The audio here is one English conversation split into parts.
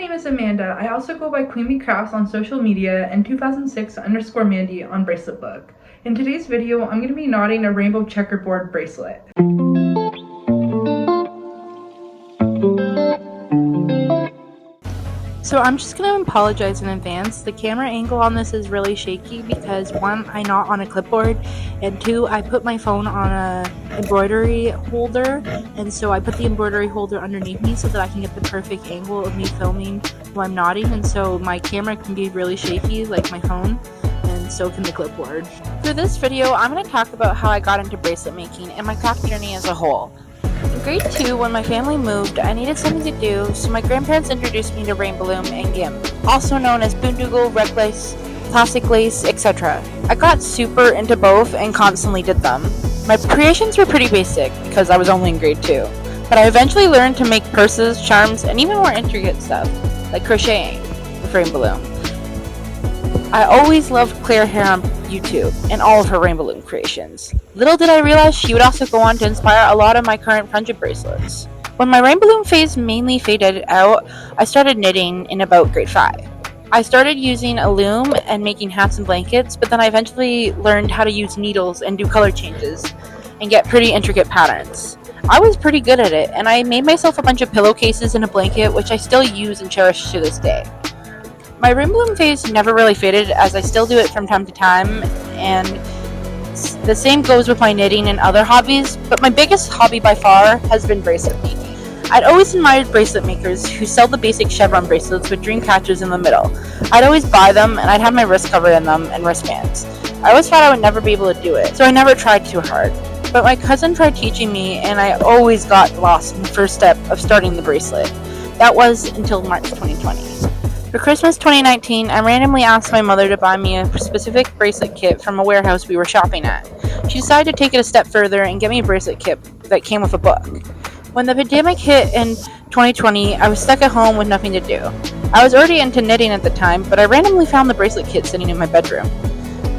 name is Amanda. I also go by Queen Bee Crafts on social media and 2006_Mandy on Bracelet Book. In today's video, I'm going to be knotting a rainbow checkerboard bracelet. So I'm just going to apologize in advance. The camera angle on this is really shaky because 1, I knot on a clipboard, and 2, I put my phone on a embroidery holder, and so I put the embroidery holder underneath me so that I can get the perfect angle of me filming while I'm knotting, and so my camera can be really shaky like my phone, and so can the clipboard. For this video, I'm going to talk about how I got into bracelet making and my craft journey as a whole. In grade 2, when my family moved, I needed something to do, so my grandparents introduced me to rain balloon and gimp, also known as boondoggle, red lace, plastic lace, etc. I got super into both and constantly did them. My creations were pretty basic because I was only in grade 2, but I eventually learned to make purses, charms, and even more intricate stuff, like crocheting with rain balloon. I always loved Claire Hair on YouTube and all of her rain balloon creations. Little did I realize she would also go on to inspire a lot of my current friendship bracelets. When my rain balloon phase mainly faded out, I started knitting in about grade 5. I started using a loom and making hats and blankets, but then I eventually learned how to use needles and do color changes and get pretty intricate patterns. I was pretty good at it, and I made myself a bunch of pillowcases and a blanket, which I still use and cherish to this day. My rain balloon phase never really faded, as I still do it from time to time, and the same goes with my knitting and other hobbies, but my biggest hobby by far has been bracelet making. I'd always admired bracelet makers who sell the basic chevron bracelets with dream catches in the middle. I'd always buy them, and I'd have my wrist covered in them and wristbands. I always thought I would never be able to do it, so I never tried too hard. But my cousin tried teaching me, and I always got lost in the first step of starting the bracelet. That was until March 2020. For Christmas 2019, I randomly asked my mother to buy me a specific bracelet kit from a warehouse we were shopping at. She decided to take it a step further and get me a bracelet kit that came with a book. When the pandemic hit in 2020, I was stuck at home with nothing to do. I was already into knitting at the time, but I randomly found the bracelet kit sitting in my bedroom.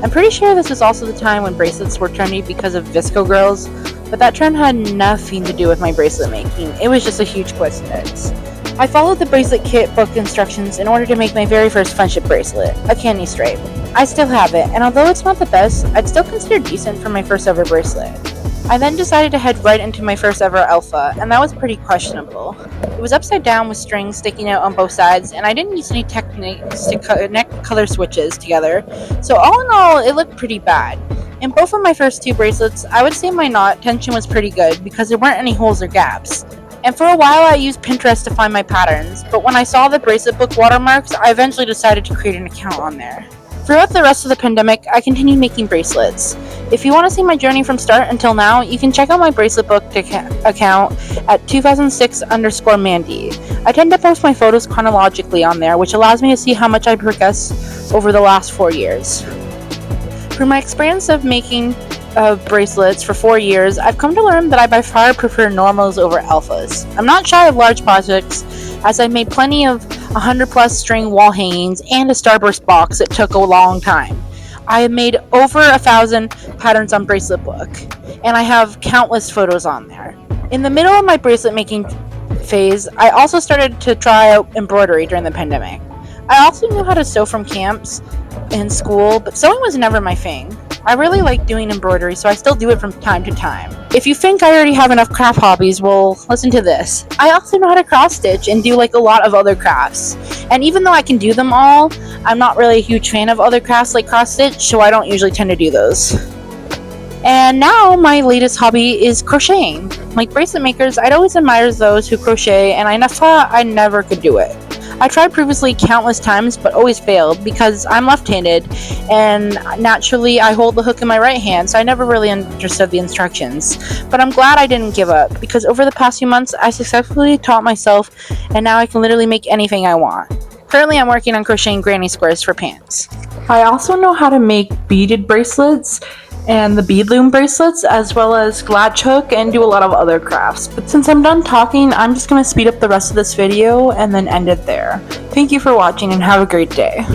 I'm pretty sure this was also the time when bracelets were trendy because of Visco girls, but that trend had nothing to do with my bracelet making. It was just a huge coincidence. I followed the bracelet kit book instructions in order to make my very first friendship bracelet, a candy stripe. I still have it, and although it's not the best, I'd still consider decent for my first ever bracelet. I then decided to head right into my first ever alpha, and that was pretty questionable. It was upside down with strings sticking out on both sides, and I didn't use any techniques to connect color switches together, so all in all, it looked pretty bad. In both of my first 2 bracelets, I would say my knot tension was pretty good because there weren't any holes or gaps. And for a while I used Pinterest to find my patterns, but when I saw the bracelet book watermarks, I eventually decided to create an account on there. Throughout the rest of the pandemic, I continued making bracelets. If you want to see my journey from start until now, you can check out my bracelet book account at 2006_Mandy. I tend to post my photos chronologically on there, which allows me to see how much I progressed over the last 4 years. Through my experience of making bracelets for 4 years, I've come to learn that I by far prefer normals over alphas. I'm not shy of large projects, as I made plenty of 100+ string wall hangings and a starburst box that took a long time. I have made over 1,000 patterns on Bracelet Book, and I have countless photos on there. In the middle of my bracelet making phase, I also started to try out embroidery during the pandemic. I also knew how to sew from camps in school, but sewing was never my thing. I really like doing embroidery, so I still do it from time to time. If you think I already have enough craft hobbies, well, listen to this. I also know how to cross stitch and do like a lot of other crafts. And even though I can do them all, I'm not really a huge fan of other crafts like cross stitch, so I don't usually tend to do those. And now my latest hobby is crocheting. Like bracelet makers, I'd always admire those who crochet, and I thought I never could do it. I tried previously countless times, but always failed because I'm left-handed, and naturally I hold the hook in my right hand, so I never really understood the instructions. But I'm glad I didn't give up, because over the past few months I successfully taught myself, and now I can literally make anything I want. Currently I'm working on crocheting granny squares for pants. I also know how to make beaded bracelets and the bead loom bracelets, as well as latch hook, and do a lot of other crafts. But since I'm done talking, I'm just going to speed up the rest of this video and then end it there. Thank you for watching and have a great day.